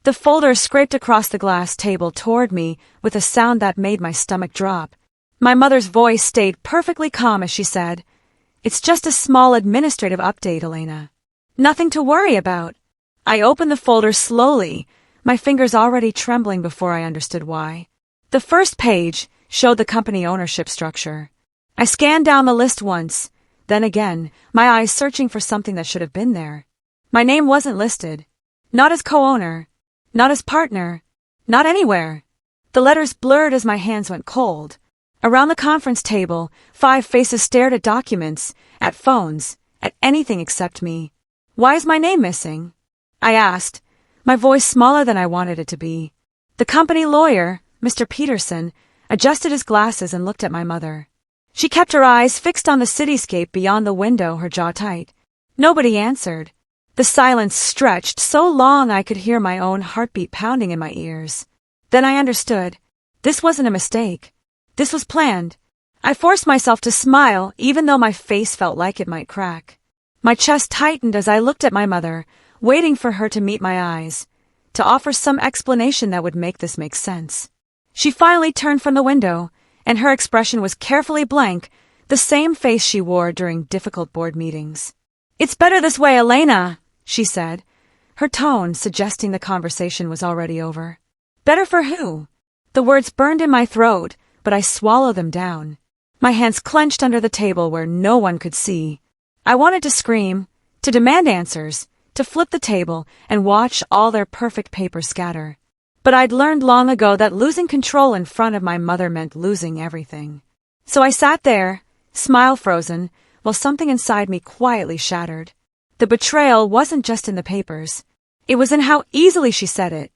The folder scraped across the glass table toward me with a sound that made my stomach drop. My mother's voice stayed perfectly calm as she said, "It's just a small administrative update, Elena. Nothing to worry about." I opened the folder slowly, my fingers already trembling before I understood why. The first page showed the company ownership structure. I scanned down the list once, then again, my eyes searching for something that should have been there. My name wasn't listed. Not as co-owner. Not as partner. Not anywhere. The letters blurred as my hands went cold. Around the conference table, 5 faces stared at documents, at phones, at anything except me. "Why is my name missing?" I asked, my voice smaller than I wanted it to be. The company lawyer, Mr. Peterson, adjusted his glasses and looked at my mother. She kept her eyes fixed on the cityscape beyond the window, her jaw tight. Nobody answered. The silence stretched so long I could hear my own heartbeat pounding in my ears. Then I understood. This wasn't a mistake. This was planned. I forced myself to smile, even though my face felt like it might crack. My chest tightened as I looked at my mother, waiting for her to meet my eyes, to offer some explanation that would make this make sense. She finally turned from the window, and her expression was carefully blank, the same face she wore during difficult board meetings. "It's better this way, Elena," she said, her tone suggesting the conversation was already over. Better for who? The words burned in my throat, but I swallowed them down. My hands clenched under the table where no one could see. I wanted to scream, to demand answers, to flip the table and watch all their perfect papers scatter. But I'd learned long ago that losing control in front of my mother meant losing everything. So I sat there, smile frozen, while something inside me quietly shattered. The betrayal wasn't just in the papers. It was in how easily she said it.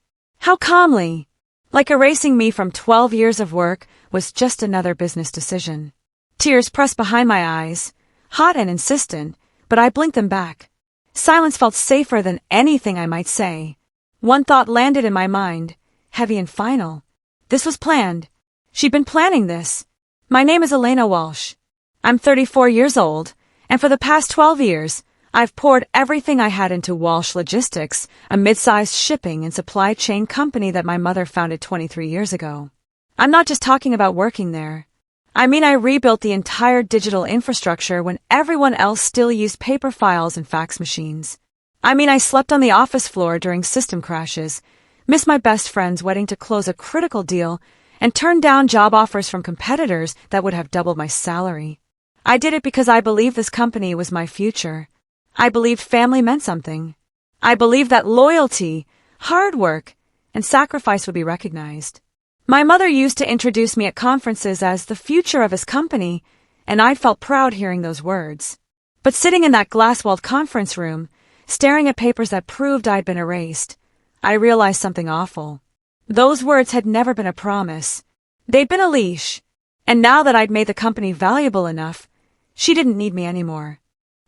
How calmly. Like erasing me from 12 years of work was just another business decision. Tears pressed behind my eyes, hot and insistent, but I blinked them back. Silence felt safer than anything I might say. One thought landed in my mind, heavy and final. This was planned. She'd been planning this. My name is Elena Walsh. I'm 34 years old, and for the past 12 years, I've poured everything I had into Walsh Logistics, a mid-sized shipping and supply chain company that my mother founded 23 years ago. I'm not just talking about working there. I mean, I rebuilt the entire digital infrastructure when everyone else still used paper files and fax machines. I mean, I slept on the office floor during system crashes, missed my best friend's wedding to close a critical deal, and turned down job offers from competitors that would have doubled my salary. I did it because I believed this company was my future. I believed family meant something. I believed that loyalty, hard work, and sacrifice would be recognized. My mother used to introduce me at conferences as the future of his company, and I'd felt proud hearing those words. But sitting in that glass-walled conference room, staring at papers that proved I'd been erased, I realized something awful. Those words had never been a promise. They'd been a leash. And now that I'd made the company valuable enough, she didn't need me anymore.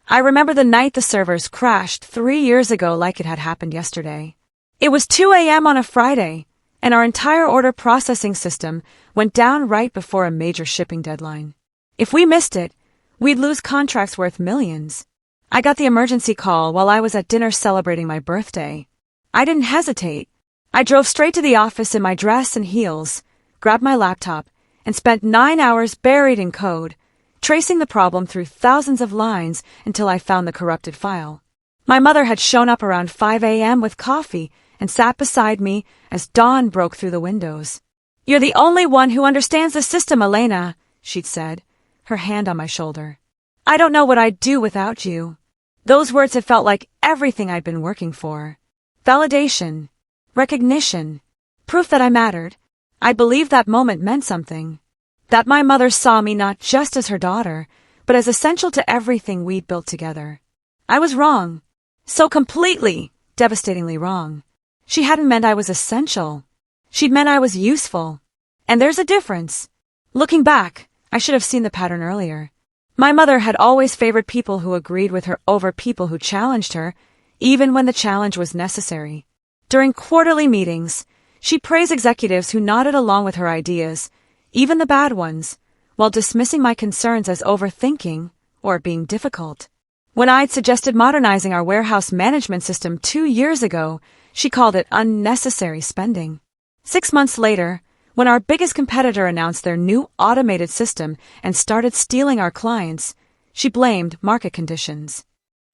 I remember the night the servers crashed 3 years ago like it had happened yesterday. It was 2 a.m. on a Friday, and our entire order processing system went down right before a major shipping deadline. If we missed it, we'd lose contracts worth millions. I got the emergency call while I was at dinner celebrating my birthday. I didn't hesitate. I drove straight to the office in my dress and heels, grabbed my laptop, and spent 9 hours buried in code, tracing the problem through thousands of lines until I found the corrupted file. My mother had shown up around 5 a.m. with coffee and sat beside me as dawn broke through the windows. "You're the only one who understands the system, Elena," she'd said, her hand on my shoulder. "I don't know what I'd do without you." Those words had felt like everything I'd been working for. Validation, recognition, proof that I mattered. I believed that moment meant something. That my mother saw me not just as her daughter, but as essential to everything we'd built together. I was wrong. So completely, devastatingly wrong. She hadn't meant I was essential. She'd meant I was useful. And there's a difference. Looking back, I should have seen the pattern earlier. My mother had always favored people who agreed with her over people who challenged her, even when the challenge was necessary. During quarterly meetings, she'd praise executives who nodded along with her ideas, even the bad ones, while dismissing my concerns as overthinking or being difficult. When I'd suggested modernizing our warehouse management system 2 years ago, She called it unnecessary spending. 6 months later, when our biggest competitor announced their new automated system and started stealing our clients, she blamed market conditions.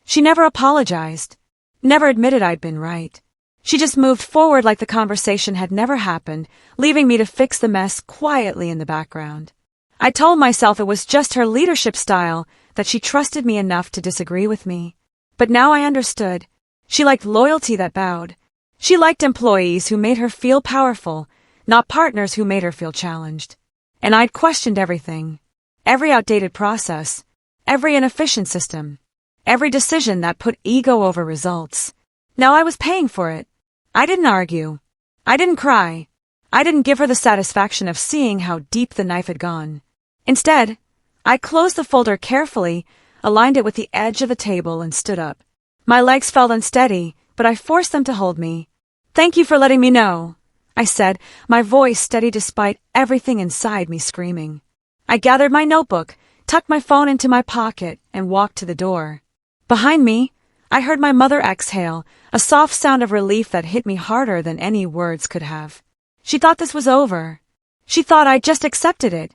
She never apologized, never admitted I'd been right. She just moved forward like the conversation had never happened, leaving me to fix the mess quietly in the background. I told myself it was just her leadership style, that she trusted me enough to disagree with me. But now I understood. She liked loyalty that bowed. She liked employees who made her feel powerful, not partners who made her feel challenged. And I'd questioned everything. Every outdated process, every inefficient system, every decision that put ego over results. Now I was paying for it. I didn't argue. I didn't cry. I didn't give her the satisfaction of seeing how deep the knife had gone. Instead, I closed the folder carefully, aligned it with the edge of the table, and stood up. My legs felt unsteady, but I forced them to hold me. "Thank you for letting me know," I said, my voice steady despite everything inside me screaming. I gathered my notebook, tucked my phone into my pocket, and walked to the door. Behind me, I heard my mother exhale, a soft sound of relief that hit me harder than any words could have. She thought this was over. She thought I'd just accepted it,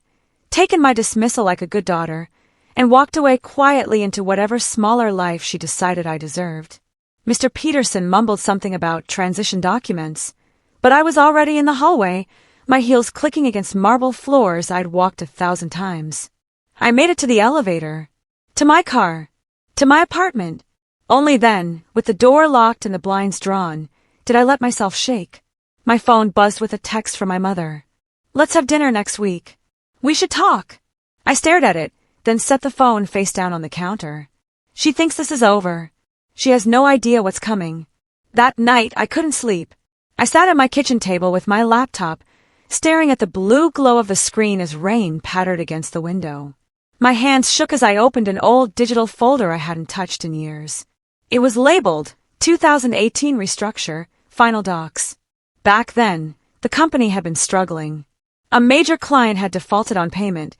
taken my dismissal like a good daughter, and walked away quietly into whatever smaller life she decided I deserved. Mr. Peterson mumbled something about transition documents, but I was already in the hallway, my heels clicking against marble floors I'd walked 1,000 times. I made it to the elevator, to my car, to my apartment. Only then, with the door locked and the blinds drawn, did I let myself shake. My phone buzzed with a text from my mother. "Let's have dinner next week. We should talk." I stared at it, then set the phone face down on the counter. She thinks this is over. She has no idea what's coming. That night, I couldn't sleep. I sat at my kitchen table with my laptop, staring at the blue glow of the screen as rain pattered against the window. My hands shook as I opened an old digital folder I hadn't touched in years. It was labeled 2018 Restructure, Final Docs. Back then, the company had been struggling. A major client had defaulted on payment,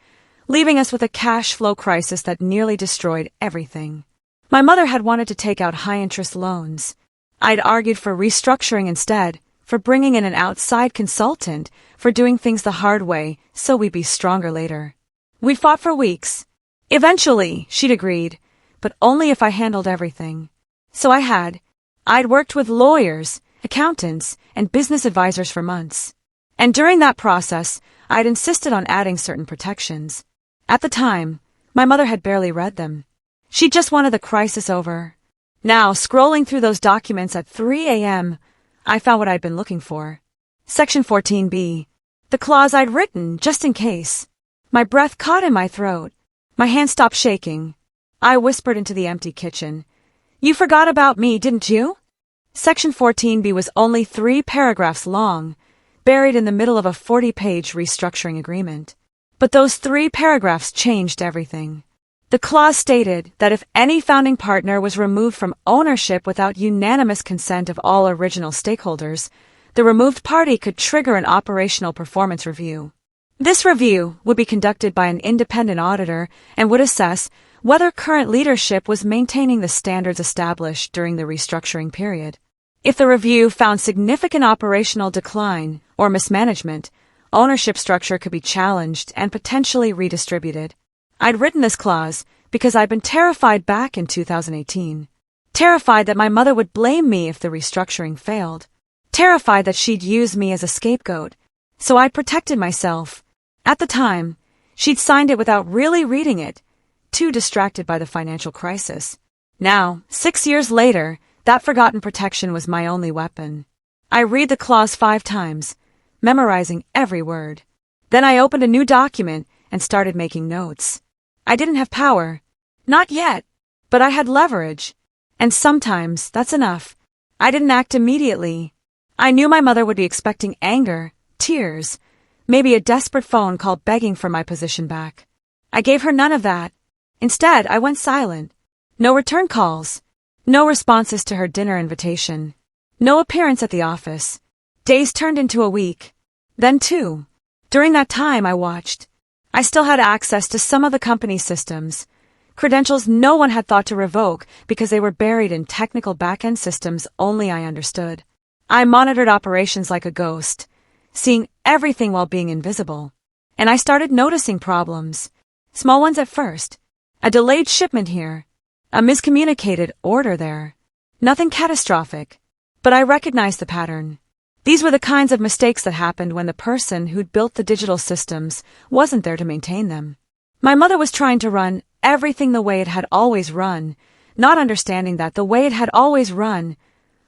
leaving us with a cash flow crisis that nearly destroyed everything. My mother had wanted to take out high-interest loans. I'd argued for restructuring instead, for bringing in an outside consultant, for doing things the hard way so we'd be stronger later. We fought for weeks. Eventually, she'd agreed, but only if I handled everything. So I'd worked with lawyers, accountants, and business advisors for months. And during that process, I'd insisted on adding certain protections. At the time, my mother had barely read them. She just wanted the crisis over. Now, scrolling through those documents at 3 a.m., I found what I'd been looking for. Section 14B. The clause I'd written, just in case. My breath caught in my throat. My hand stopped shaking. I whispered into the empty kitchen. "You forgot about me, didn't you?" Section 14B was only 3 paragraphs long, buried in the middle of a 40-page restructuring agreement. But those 3 paragraphs changed everything. The clause stated that if any founding partner was removed from ownership without unanimous consent of all original stakeholders, the removed party could trigger an operational performance review. This review would be conducted by an independent auditor and would assess whether current leadership was maintaining the standards established during the restructuring period. If the review found significant operational decline or mismanagement, ownership structure could be challenged and potentially redistributed. I'd written this clause because I'd been terrified back in 2018. Terrified that my mother would blame me if the restructuring failed. Terrified that she'd use me as a scapegoat. So I'd protected myself. At the time, she'd signed it without really reading it, too distracted by the financial crisis. Now, 6 years later, that forgotten protection was my only weapon. I read the clause 5 times, memorizing every word. Then I opened a new document and started making notes. I didn't have power. Not yet. But I had leverage. And sometimes that's enough. I didn't act immediately. I knew my mother would be expecting anger, tears, maybe a desperate phone call begging for my position back. I gave her none of that. Instead, I went silent. No return calls. No responses to her dinner invitation. No appearance at the office. Days turned into a week. Then 2. During that time, I watched. I still had access to some of the company's systems, credentials no one had thought to revoke because they were buried in technical back-end systems only I understood. I monitored operations like a ghost, seeing everything while being invisible. And I started noticing problems. Small ones at first. A delayed shipment here. A miscommunicated order there. Nothing catastrophic. But I recognized the pattern. These were the kinds of mistakes that happened when the person who'd built the digital systems wasn't there to maintain them. My mother was trying to run everything the way it had always run, not understanding that the way it had always run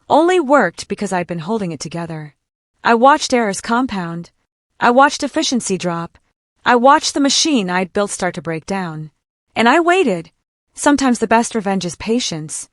only worked because I'd been holding it together. I watched errors compound. I watched efficiency drop. I watched the machine I'd built start to break down. And I waited. Sometimes the best revenge is patience.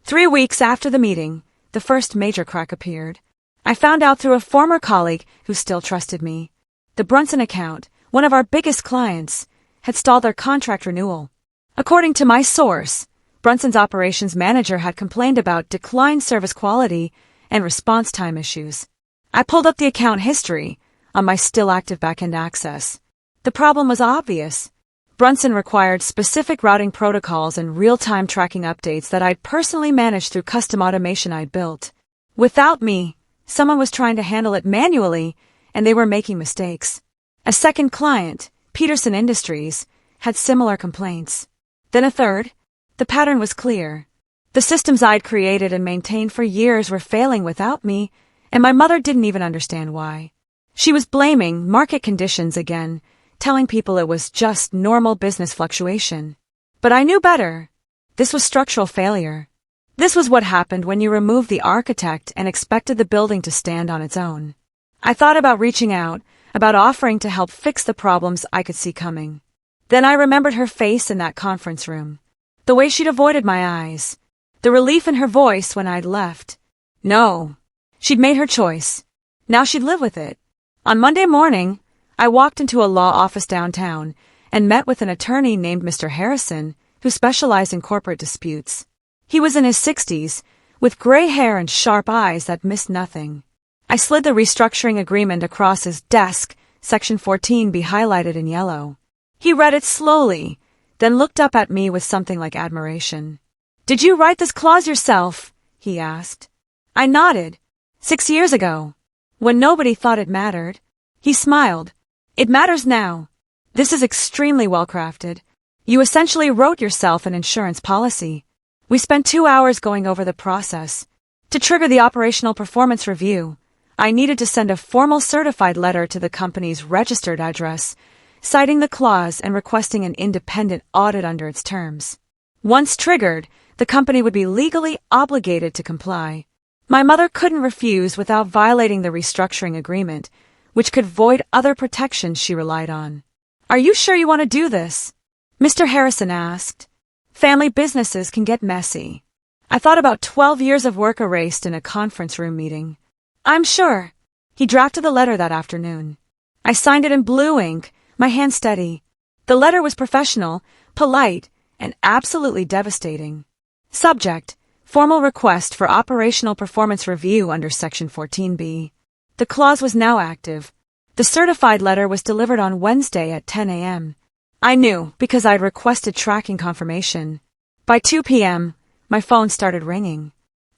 3 weeks after the meeting, the first major crack appeared. I found out through a former colleague who still trusted me. The Brunson account, one of our biggest clients, had stalled their contract renewal. According to my source, Brunson's operations manager had complained about declined service quality and response time issues. I pulled up the account history on my still active backend access. The problem was obvious. Brunson required specific routing protocols and real-time tracking updates that I'd personally managed through custom automation I'd built. Without me, someone was trying to handle it manually, and they were making mistakes. A second client, Peterson Industries, had similar complaints. Then a third. The pattern was clear. The systems I'd created and maintained for years were failing without me, and my mother didn't even understand why. She was blaming market conditions again, telling people it was just normal business fluctuation. But I knew better. This was structural failure. This was what happened when you removed the architect and expected the building to stand on its own. I thought about reaching out, about offering to help fix the problems I could see coming. Then I remembered her face in that conference room. The way she'd avoided my eyes. The relief in her voice when I'd left. No. She'd made her choice. Now she'd live with it. On Monday morning, I walked into a law office downtown and met with an attorney named Mr. Harrison, who specialized in corporate disputes. He was in his 60s, with gray hair and sharp eyes that missed nothing. I slid the restructuring agreement across his desk, Section 14B highlighted in yellow. He read it slowly, then looked up at me with something like admiration. "Did you write this clause yourself?" he asked. I nodded. 6 years ago. When nobody thought it mattered. He smiled. "It matters now. This is extremely well crafted. You essentially wrote yourself an insurance policy." We spent 2 hours going over the process. To trigger the operational performance review, I needed to send a formal certified letter to the company's registered address, citing the clause and requesting an independent audit under its terms. Once triggered, the company would be legally obligated to comply. My mother couldn't refuse without violating the restructuring agreement, which could void other protections she relied on. "Are you sure you want to do this?" Mr. Harrison asked. "Family businesses can get messy." I thought about 12 years of work erased in a conference room meeting. "I'm sure." He drafted the letter that afternoon. I signed it in blue ink, my hand steady. The letter was professional, polite, and absolutely devastating. Subject: formal request for operational performance review under Section 14B. The clause was now active. The certified letter was delivered on Wednesday at 10 a.m. I knew because I'd requested tracking confirmation. By 2 p.m., my phone started ringing.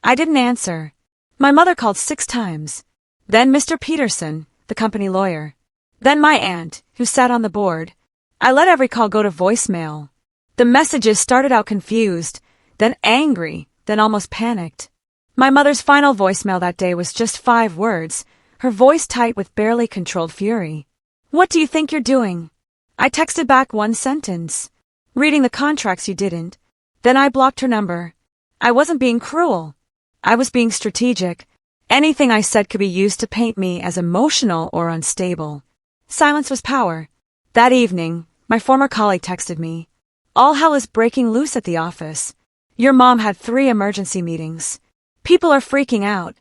I didn't answer. My mother called 6 times. Then Mr. Peterson, the company lawyer. Then my aunt, who sat on the board. I let every call go to voicemail. The messages started out confused, then angry, then almost panicked. My mother's final voicemail that day was just 5 words, her voice tight with barely controlled fury. "What do you think you're doing?" I texted back 1 sentence. "Reading the contracts you didn't." Then I blocked her number. I wasn't being cruel. I was being strategic. Anything I said could be used to paint me as emotional or unstable. Silence was power. That evening, my former colleague texted me. "All hell is breaking loose at the office. Your mom had 3 emergency meetings. People are freaking out."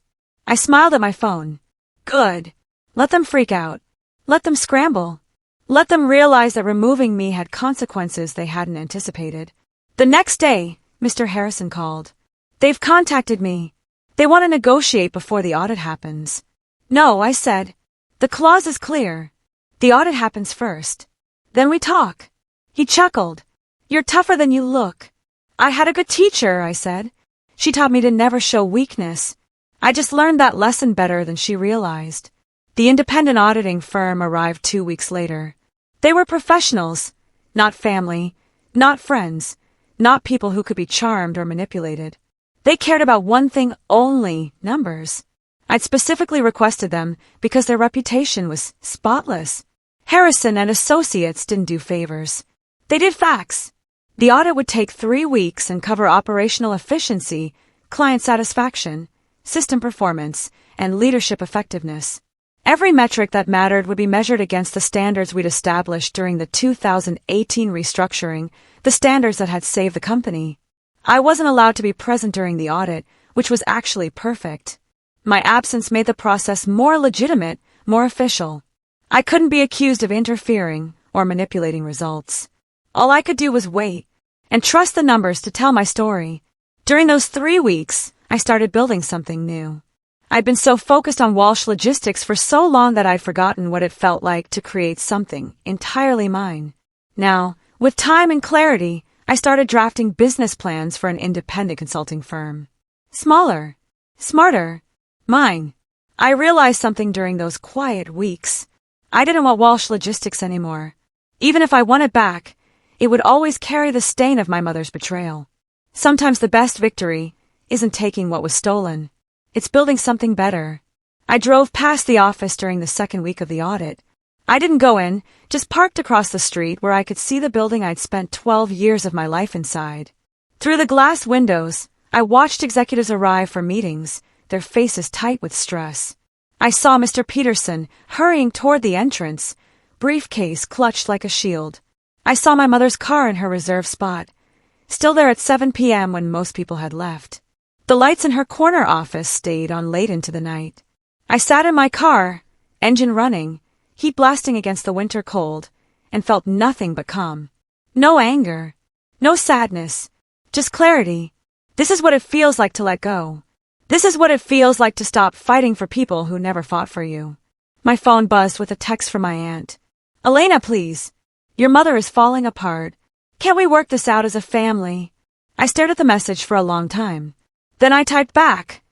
I smiled at my phone. Good. Let them freak out. Let them scramble. Let them realize that removing me had consequences they hadn't anticipated. The next day, Mr. Harrison called. "They've contacted me. They want to negotiate before the audit happens." "No," I said. "The clause is clear. The audit happens first. Then we talk." He chuckled. "You're tougher than you look." "I had a good teacher," I said. "She taught me to never show weakness." I just learned that lesson better than she realized. The independent auditing firm arrived 2 weeks later. They were professionals, not family, not friends, not people who could be charmed or manipulated. They cared about one thing only: numbers. I'd specifically requested them because their reputation was spotless. Harrison and Associates didn't do favors. They did facts. The audit would take 3 weeks and cover operational efficiency, client satisfaction, system performance, and leadership effectiveness. Every metric that mattered would be measured against the standards we'd established during the 2018 restructuring, the standards that had saved the company. I wasn't allowed to be present during the audit, which was actually perfect. My absence made the process more legitimate, more official. I couldn't be accused of interfering or manipulating results. All I could do was wait and trust the numbers to tell my story. During those 3 weeks, I started building something new. I'd been so focused on Walsh Logistics for so long that I'd forgotten what it felt like to create something entirely mine. Now, with time and clarity, I started drafting business plans for an independent consulting firm. Smaller, smarter, mine. I realized something during those quiet weeks. I didn't want Walsh Logistics anymore. Even if I won it back, it would always carry the stain of my mother's betrayal. Sometimes the best victory isn't taking what was stolen. It's building something better. I drove past the office during the second week of the audit. I didn't go in, just parked across the street where I could see the building I'd spent 12 years of my life inside. Through the glass windows, I watched executives arrive for meetings, their faces tight with stress. I saw Mr. Peterson hurrying toward the entrance, briefcase clutched like a shield. I saw my mother's car in her reserved spot, still there at 7 p.m. when most people had left. The lights in her corner office stayed on late into the night. I sat in my car, engine running, heat blasting against the winter cold, and felt nothing but calm. No anger, no sadness, just clarity. This is what it feels like to let go. This is what it feels like to stop fighting for people who never fought for you. My phone buzzed with a text from my aunt. "Elena, please. Your mother is falling apart. Can't we work this out as a family?" I stared at the message for a long time. Then I typed back.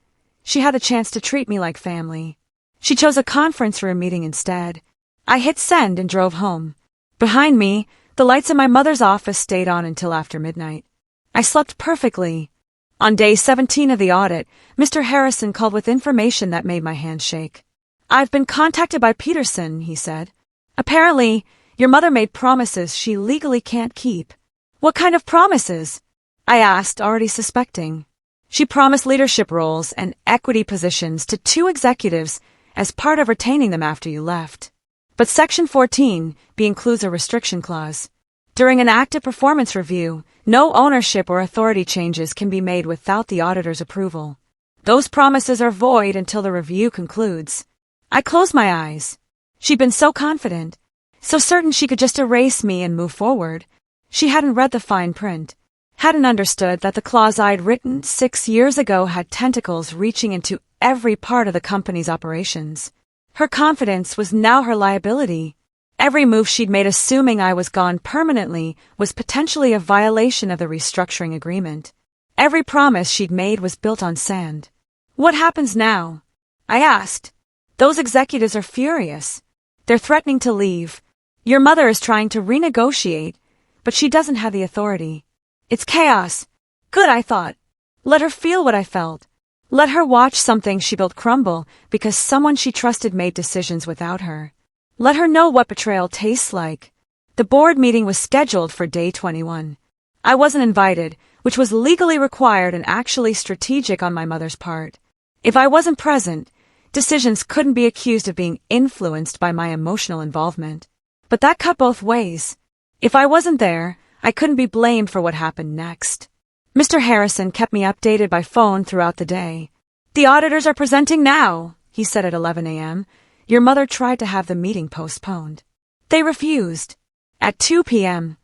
She had the chance to treat me like family. She chose a conference room meeting instead. I hit send and drove home. Behind me, the lights in my mother's office stayed on until after midnight. I slept perfectly. On day 17 of the audit, Mr. Harrison called with information that made my hands shake. "I've been contacted by Peterson," he said. "Apparently, your mother made promises she legally can't keep." "What kind of promises?" I asked, already suspecting. "She promised leadership roles and equity positions to 2 executives as part of retaining them after you left. But Section 14B includes a restriction clause. During an active performance review, no ownership or authority changes can be made without the auditor's approval. Those promises are void until the review concludes." I closed my eyes. She'd been so confident, so certain she could just erase me and move forward. She hadn't read the fine print, hadn't understood that the clause I'd written 6 years ago had tentacles reaching into every part of the company's operations. Her confidence was now her liability. Every move she'd made assuming I was gone permanently was potentially a violation of the restructuring agreement. Every promise she'd made was built on sand. "What happens now?" I asked. "Those executives are furious. They're threatening to leave. Your mother is trying to renegotiate, but she doesn't have the authority. It's chaos." Good, I thought. Let her feel what I felt. Let her watch something she built crumble because someone she trusted made decisions without her. Let her know what betrayal tastes like. The board meeting was scheduled for day 21. I wasn't invited, which was legally required and actually strategic on my mother's part. If I wasn't present, decisions couldn't be accused of being influenced by my emotional involvement. But that cut both ways. If I wasn't there, I couldn't be blamed for what happened next. Mr. Harrison kept me updated by phone throughout the day. "The auditors are presenting now," he said at 11 a.m. "Your mother tried to have the meeting postponed. They refused." At 2 p.m.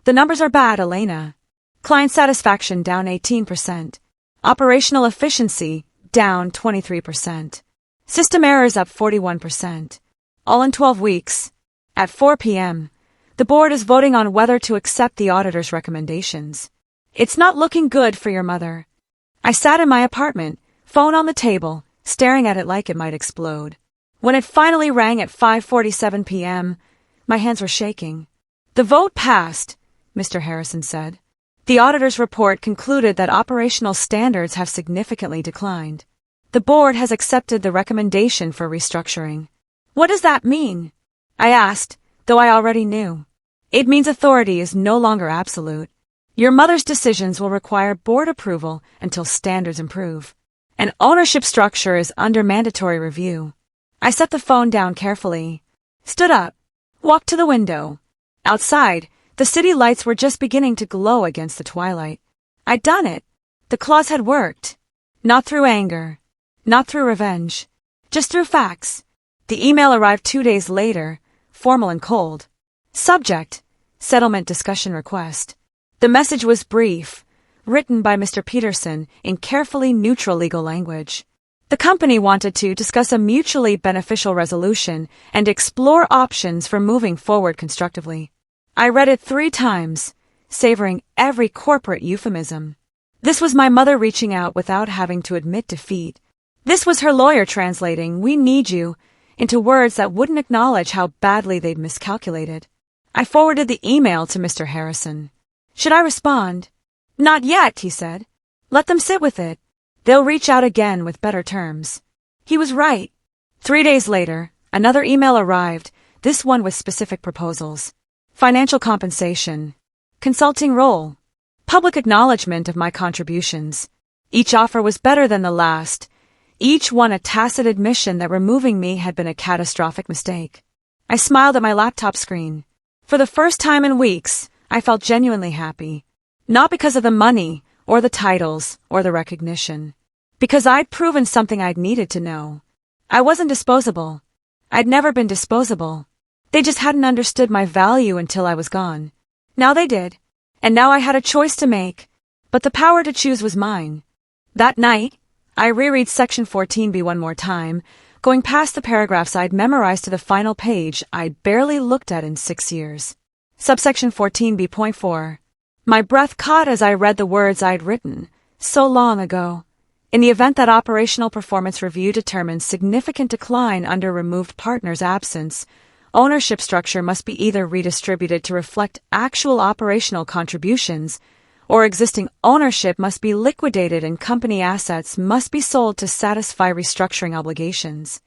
"The numbers are bad, Elena. Client satisfaction down 18%. Operational efficiency down 23%. System errors up 41%. All in 12 weeks. At 4 p.m., the board is voting on whether to accept the auditor's recommendations. It's not looking good for your mother." I sat in my apartment, phone on the table, staring at it like it might explode. When it finally rang at 5:47 p.m., my hands were shaking. "The vote passed," Mr. Harrison said. "The auditor's report concluded that operational standards have significantly declined. The board has accepted the recommendation for restructuring." "What does that mean?" I asked, though I already knew. "It means authority is no longer absolute. Your mother's decisions will require board approval until standards improve. And ownership structure is under mandatory review." I set the phone down carefully, stood up, walked to the window. Outside, the city lights were just beginning to glow against the twilight. I'd done it. The clause had worked. Not through anger, not through revenge, just through facts. The email arrived 2 days later, formal and cold. Subject: Settlement Discussion Request. The message was brief, written by Mr. Peterson in carefully neutral legal language. The company wanted to discuss a mutually beneficial resolution and explore options for moving forward constructively. I read it 3 times, savoring every corporate euphemism. This was my mother reaching out without having to admit defeat. This was her lawyer translating "we need you" into words that wouldn't acknowledge how badly they'd miscalculated. I forwarded the email to Mr. Harrison. "Should I respond?" "Not yet," he said. "Let them sit with it. They'll reach out again with better terms." He was right. 3 days later, another email arrived, this one with specific proposals. Financial compensation, consulting role, public acknowledgement of my contributions. Each offer was better than the last. Each one a tacit admission that removing me had been a catastrophic mistake. I smiled at my laptop screen. For the first time in weeks, I felt genuinely happy. Not because of the money, or the titles, or the recognition. Because I'd proven something I'd needed to know. I wasn't disposable. I'd never been disposable. They just hadn't understood my value until I was gone. Now they did. And now I had a choice to make. But the power to choose was mine. That night, I reread Section 14b one more time, going past the paragraphs I'd memorized to the final page I'd barely looked at in 6 years. Subsection 14b.4. My breath caught as I read the words I'd written, so long ago. In the event that operational performance review determines significant decline under removed partner's absence, ownership structure must be either redistributed to reflect actual operational contributions, or existing ownership must be liquidated and company assets must be sold to satisfy restructuring obligations.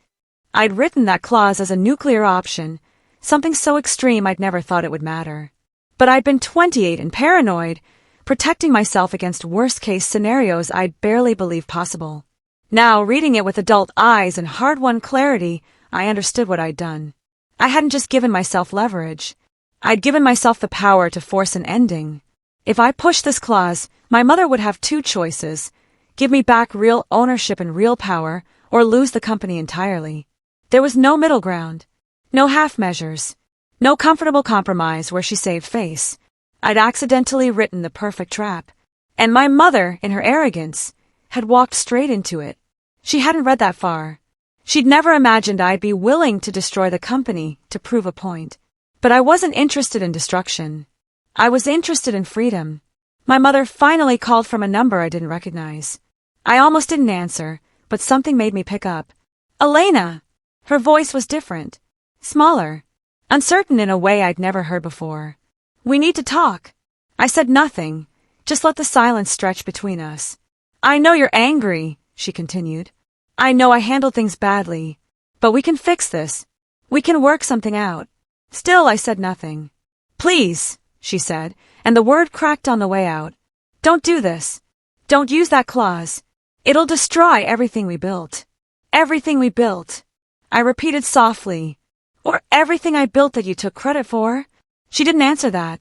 I'd written that clause as a nuclear option, something so extreme I'd never thought it would matter. But I'd been 28 and paranoid, protecting myself against worst-case scenarios I'd barely believed possible. Now, reading it with adult eyes and hard-won clarity, I understood what I'd done. I hadn't just given myself leverage. I'd given myself the power to force an ending. If I pushed this clause, my mother would have 2 choices: give me back real ownership and real power, or lose the company entirely. There was no middle ground. No half measures. No comfortable compromise where she saved face. I'd accidentally written the perfect trap. And my mother, in her arrogance, had walked straight into it. She hadn't read that far. She'd never imagined I'd be willing to destroy the company to prove a point. But I wasn't interested in destruction. I was interested in freedom. My mother finally called from a number I didn't recognize. I almost didn't answer, but something made me pick up. "Elena!" Her voice was different. Smaller. Uncertain in a way I'd never heard before. "We need to talk." I said nothing, just let the silence stretch between us. "I know you're angry," she continued. "I know I handled things badly. But we can fix this. We can work something out." Still, I said nothing. "Please," she said, and the word cracked on the way out. "Don't do this. Don't use that clause. It'll destroy everything we built." "Everything we built," I repeated softly. "Or everything I built that you took credit for?" She didn't answer that.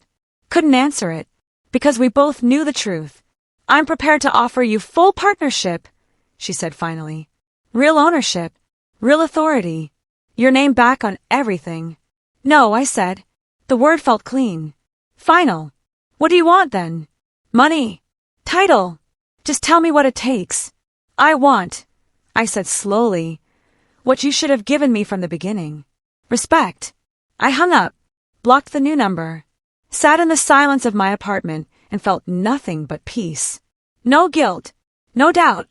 Couldn't answer it. Because we both knew the truth. "I'm prepared to offer you full partnership," she said finally. "Real ownership. Real authority. Your name back on everything." "No," I said. The word felt clean. "Final. What do you want then?" "Money. Title. Just tell me what it takes." "I want," I said slowly, "what you should have given me from the beginning. Respect." I hung up, blocked the new number, sat in the silence of my apartment and felt nothing but peace. No guilt, no doubt,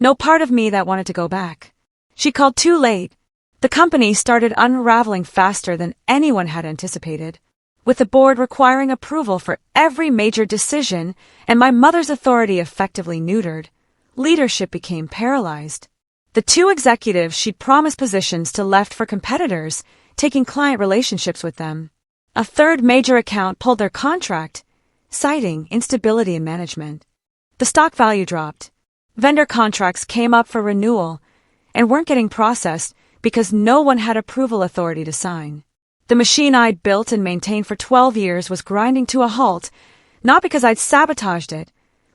No part of me that wanted to go back. She called too late. The company started unraveling faster than anyone had anticipated, with the board requiring approval for every major decision and my mother's authority effectively neutered. Leadership became paralyzed. The two executives she'd promised positions to left for competitors, taking client relationships with them. A third major account pulled their contract, citing instability in management. The stock value dropped. Vendor contracts came up for renewal and weren't getting processed because no one had approval authority to sign. The machine I'd built and maintained for 12 years was grinding to a halt, not because I'd sabotaged it,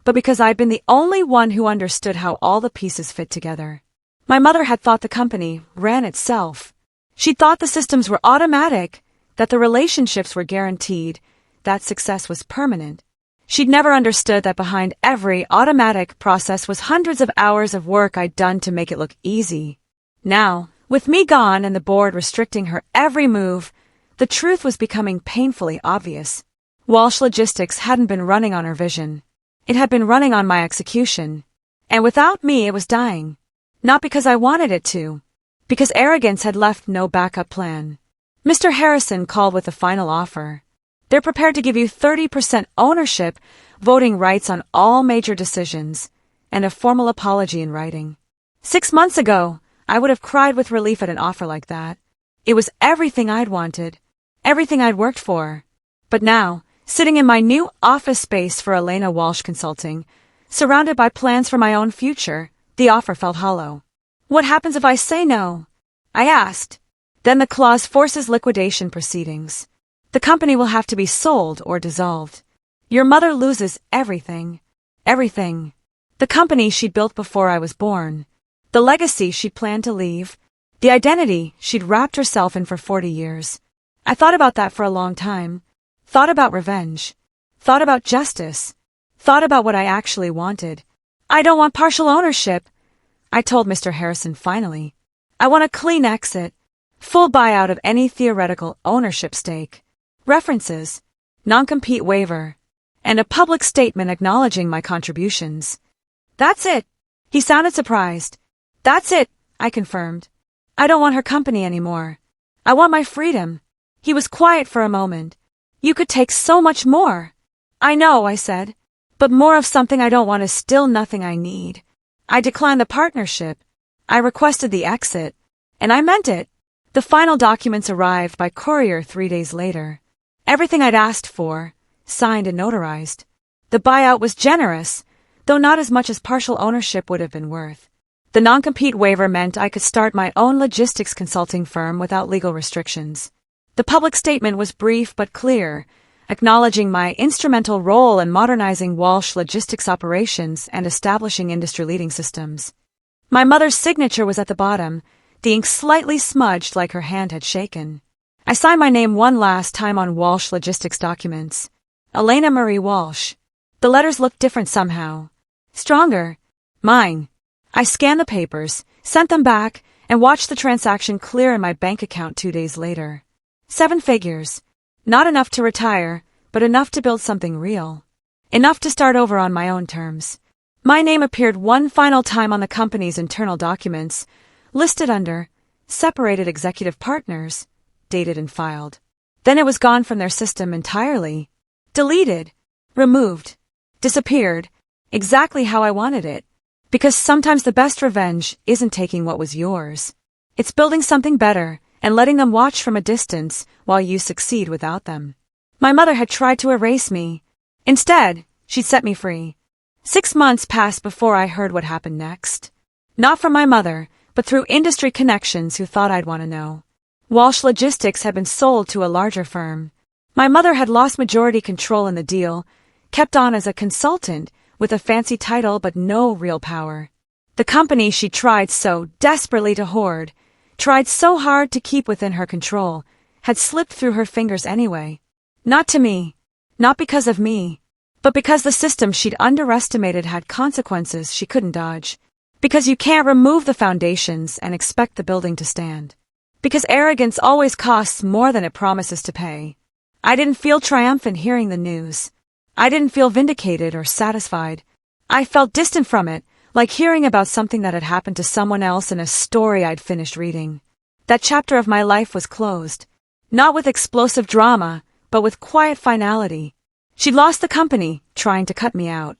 but because I'd been the only one who understood how all the pieces fit together. My mother had thought the company ran itself. She thought the systems were automatic, that the relationships were guaranteed, that success was permanent. She'd never understood that behind every automatic process was hundreds of hours of work I'd done to make it look easy. Now, with me gone and the board restricting her every move, the truth was becoming painfully obvious. Walsh Logistics hadn't been running on her vision. It had been running on my execution. And without me, it was dying. Not because I wanted it to. Because arrogance had left no backup plan. Mr. Harrison called with the final offer. They're prepared to give you 30% ownership, voting rights on all major decisions, and a formal apology in writing. 6 months ago, I would have cried with relief at an offer like that. It was everything I'd wanted, everything I'd worked for. But now, sitting in my new office space for Elena Walsh Consulting, surrounded by plans for my own future, the offer felt hollow. What happens if I say no? I asked. Then the clause forces liquidation proceedings. The company will have to be sold or dissolved. Your mother loses everything. Everything. The company she'd built before I was born. The legacy she'd planned to leave. The identity she'd wrapped herself in for 40 years. I thought about that for a long time. Thought about revenge. Thought about justice. Thought about what I actually wanted. I don't want partial ownership, I told Mr. Harrison finally. I want a clean exit. Full buyout of any theoretical ownership stake. References. Non-compete waiver. And a public statement acknowledging my contributions. That's it. He sounded surprised. That's it, I confirmed. I don't want her company anymore. I want my freedom. He was quiet for a moment. You could take so much more. I know, I said. But more of something I don't want is still nothing I need. I declined the partnership. I requested the exit. And I meant it. The final documents arrived by courier 3 days later. Everything I'd asked for, signed and notarized. The buyout was generous, though not as much as partial ownership would have been worth. The non-compete waiver meant I could start my own logistics consulting firm without legal restrictions. The public statement was brief but clear, acknowledging my instrumental role in modernizing Walsh Logistics operations and establishing industry-leading systems. My mother's signature was at the bottom, the ink slightly smudged like her hand had shaken. I signed my name one last time on Walsh Logistics documents. Elena Marie Walsh. The letters looked different somehow. Stronger. Mine. I scanned the papers, sent them back, and watched the transaction clear in my bank account 2 days later. 7 figures. Not enough to retire, but enough to build something real. Enough to start over on my own terms. My name appeared one final time on the company's internal documents, listed under separated executive partners, dated and filed. Then it was gone from their system entirely. Deleted. Removed. Disappeared. Exactly how I wanted it. Because sometimes the best revenge isn't taking what was yours. It's building something better and letting them watch from a distance while you succeed without them. My mother had tried to erase me. Instead, she'd set me free. 6 months passed before I heard what happened next. Not from my mother, but through industry connections who thought I'd want to know. Walsh Logistics had been sold to a larger firm. My mother had lost majority control in the deal, kept on as a consultant with a fancy title but no real power. The company she tried so desperately to hoard, tried so hard to keep within her control, had slipped through her fingers anyway. Not to me. Not because of me. But because the system she'd underestimated had consequences she couldn't dodge. Because you can't remove the foundations and expect the building to stand. Because arrogance always costs more than it promises to pay. I didn't feel triumphant hearing the news. I didn't feel vindicated or satisfied. I felt distant from it, like hearing about something that had happened to someone else in a story I'd finished reading. That chapter of my life was closed, not with explosive drama, but with quiet finality. She'd lost the company, trying to cut me out.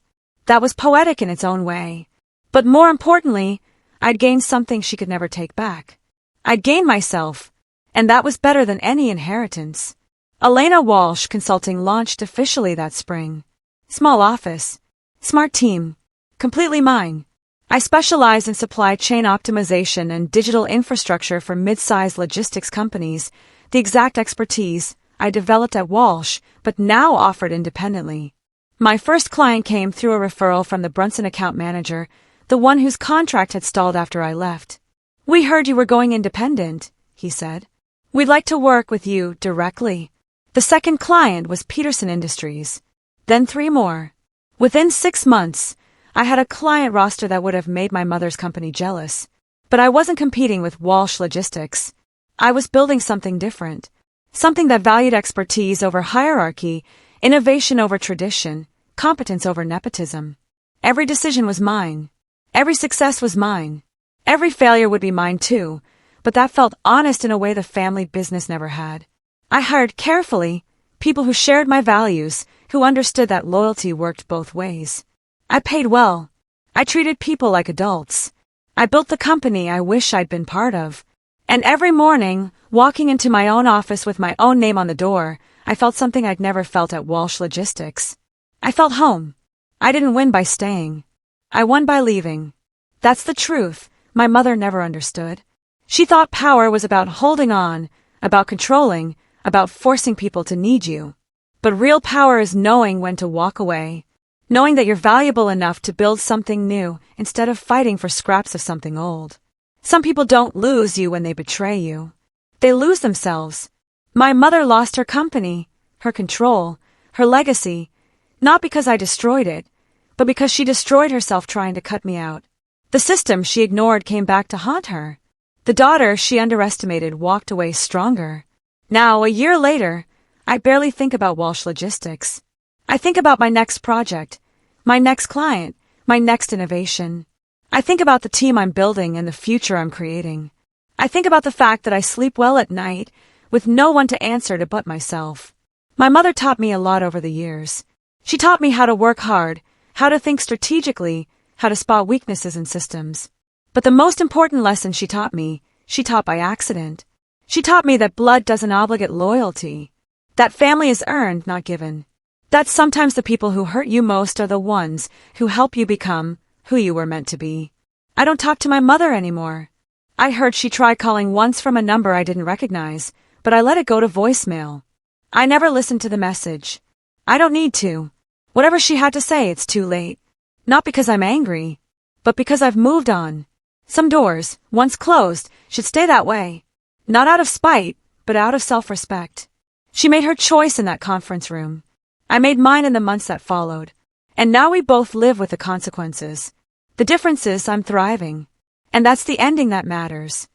That was poetic in its own way. But more importantly, I'd gained something she could never take back. I'd gained myself, and that was better than any inheritance. Elena Walsh Consulting launched officially that spring. Small office, smart team, completely mine. I specialize in supply chain optimization and digital infrastructure for mid-sized logistics companies, the exact expertise I developed at Walsh, but now offered independently. My first client came through a referral from the Brunson account manager, the one whose contract had stalled after I left. "We heard you were going independent," he said. "We'd like to work with you directly." The second client was Peterson Industries. Then 3 more. Within 6 months, I had a client roster that would have made my mother's company jealous. But I wasn't competing with Walsh Logistics. I was building something different. Something that valued expertise over hierarchy, innovation over tradition, competence over nepotism. Every decision was mine. Every success was mine. Every failure would be mine too, but that felt honest in a way the family business never had. I hired carefully, people who shared my values, who understood that loyalty worked both ways. I paid well. I treated people like adults. I built the company I wish I'd been part of. And every morning, walking into my own office with my own name on the door, I felt something I'd never felt at Walsh Logistics. I felt home. I didn't win by staying. I won by leaving. That's the truth my mother never understood. She thought power was about holding on, about controlling, about forcing people to need you. But real power is knowing when to walk away. Knowing that you're valuable enough to build something new instead of fighting for scraps of something old. Some people don't lose you when they betray you. They lose themselves. My mother lost her company, her control, her legacy, not because I destroyed it, but because she destroyed herself trying to cut me out. The system she ignored came back to haunt her. The daughter she underestimated walked away stronger. Now, a year later, I barely think about Walsh Logistics. I think about my next project, my next client, my next innovation. I think about the team I'm building and the future I'm creating. I think about the fact that I sleep well at night, with no one to answer to but myself. My mother taught me a lot over the years. She taught me how to work hard, how to think strategically, how to spot weaknesses in systems. But the most important lesson she taught by accident. She taught me that blood doesn't obligate loyalty. That family is earned, not given. That sometimes the people who hurt you most are the ones who help you become who you were meant to be. I don't talk to my mother anymore. I heard she tried calling once from a number I didn't recognize, but I let it go to voicemail. I never listened to the message. I don't need to. Whatever she had to say, it's too late. Not because I'm angry, but because I've moved on. Some doors, once closed, should stay that way. Not out of spite, but out of self-respect. She made her choice in that conference room. I made mine in the months that followed. And now we both live with the consequences. The difference is I'm thriving. And that's the ending that matters.